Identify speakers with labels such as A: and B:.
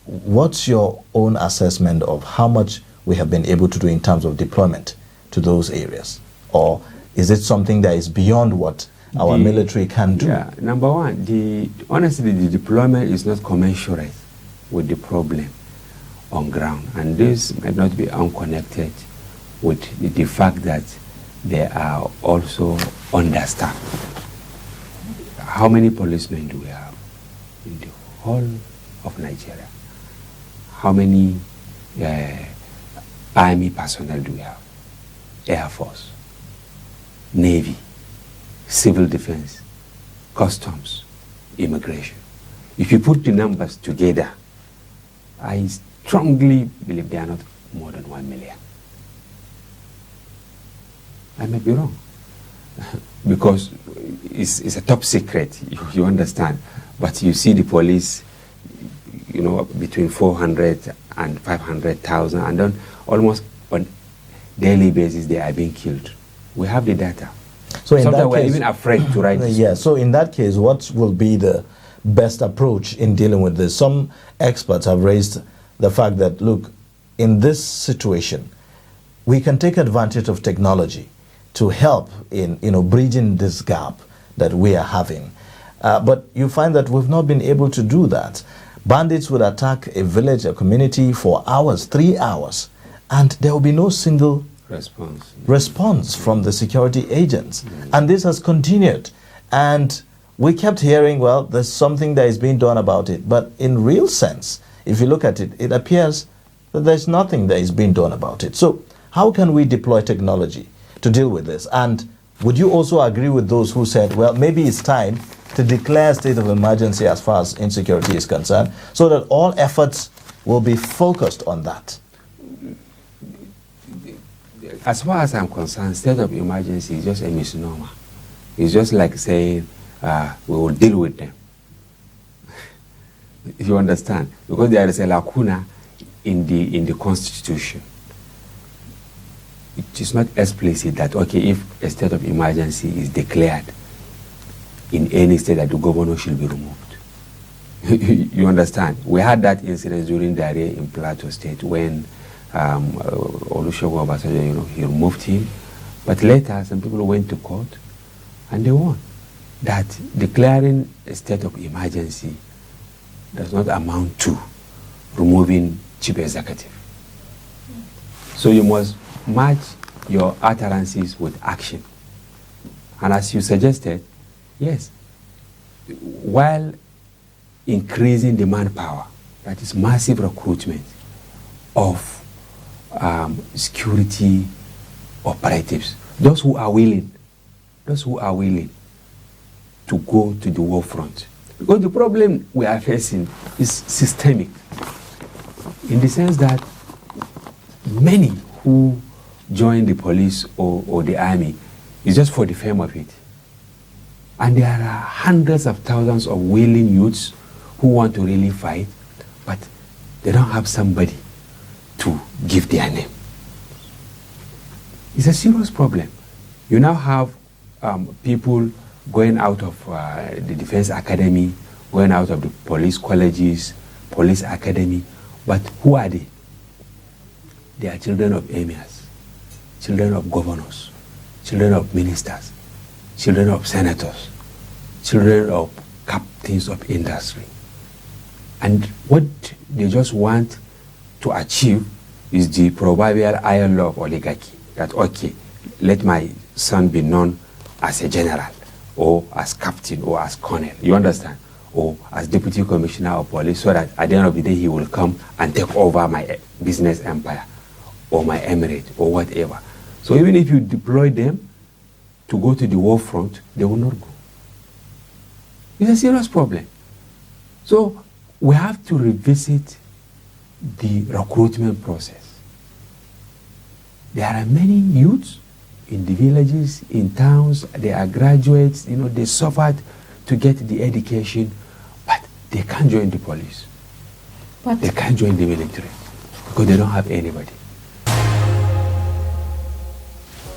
A: what's your own assessment of how much we have been able to do in terms of deployment to those areas? Or is it something that is beyond what our military can do?
B: Yeah, number one, honestly, the deployment is not commensurate with the problem on ground. And this might not be unconnected with the fact that they are also understaffed. How many policemen do we have in the whole of Nigeria? How many army personnel do we have? Air Force, Navy, Civil Defense, Customs, Immigration. If you put the numbers together, I strongly believe they are not more than 1 million. I may be wrong, because it's a top secret, you understand. But you see the police, you know, between 400 and 500,000, and then almost on daily basis they are being killed. We have the data.
A: So in
B: sometimes
A: that
B: we're
A: case,
B: even afraid to write this.
A: Yeah, so in that case, what will be the best approach in dealing with this? Some experts have raised the fact that, look, in this situation, we can take advantage of technology to help in, you know, bridging this gap that we are having. But you find that we've not been able to do that. Bandits would attack a village, a community for hours, 3 hours, and there will be no single response from the security agents. And this has continued. And we kept hearing, well, there's something that is being done about it. But in real sense, if you look at it, it appears that there's nothing that is being done about it. So how can we deploy technology to deal with this? And would you also agree with those who said, well, maybe it's time to declare a state of emergency as far as insecurity is concerned, so that all efforts will be focused on that?
B: As far as I'm concerned, state of emergency is just a misnomer. It's just like saying we will deal with them. You understand? Because there is a lacuna in the Constitution. It is not explicit that, okay, if a state of emergency is declared in any state, that the governor should be removed. You understand? We had that incident during the area in Plateau State when Olusegun Obasanjo, you know, he removed him. But later, some people went to court and they won. That declaring a state of emergency does not amount to removing chief executive. So you must match your utterances with action. And as you suggested, yes, while increasing the manpower, that is massive recruitment of security operatives, those who are willing to go to the war front. Because the problem we are facing is systemic, in the sense that many who join the police or the army is just for the fame of it. And there are hundreds of thousands of willing youths who want to really fight, but they don't have somebody to give their name. It's a serious problem. You now have people going out of the Defense Academy, going out of the police colleges, police academy, but who are they? They are children of emirs, children of governors, children of ministers, children of senators, children of captains of industry. And what they just want to achieve is the proverbial iron law of oligarchy, that, okay, let my son be known as a general, or as captain, or as colonel, you understand? Or as deputy commissioner of police, so that at the end of the day he will come and take over my business empire, or my emirate, or whatever. So even if you deploy them to go to the war front, they will not go. It's a serious problem. So we have to revisit the recruitment process. There are many youths in the villages, in towns, they are graduates, you know, they suffered to get the education, but they can't join the police. They can't join the military because they don't have anybody.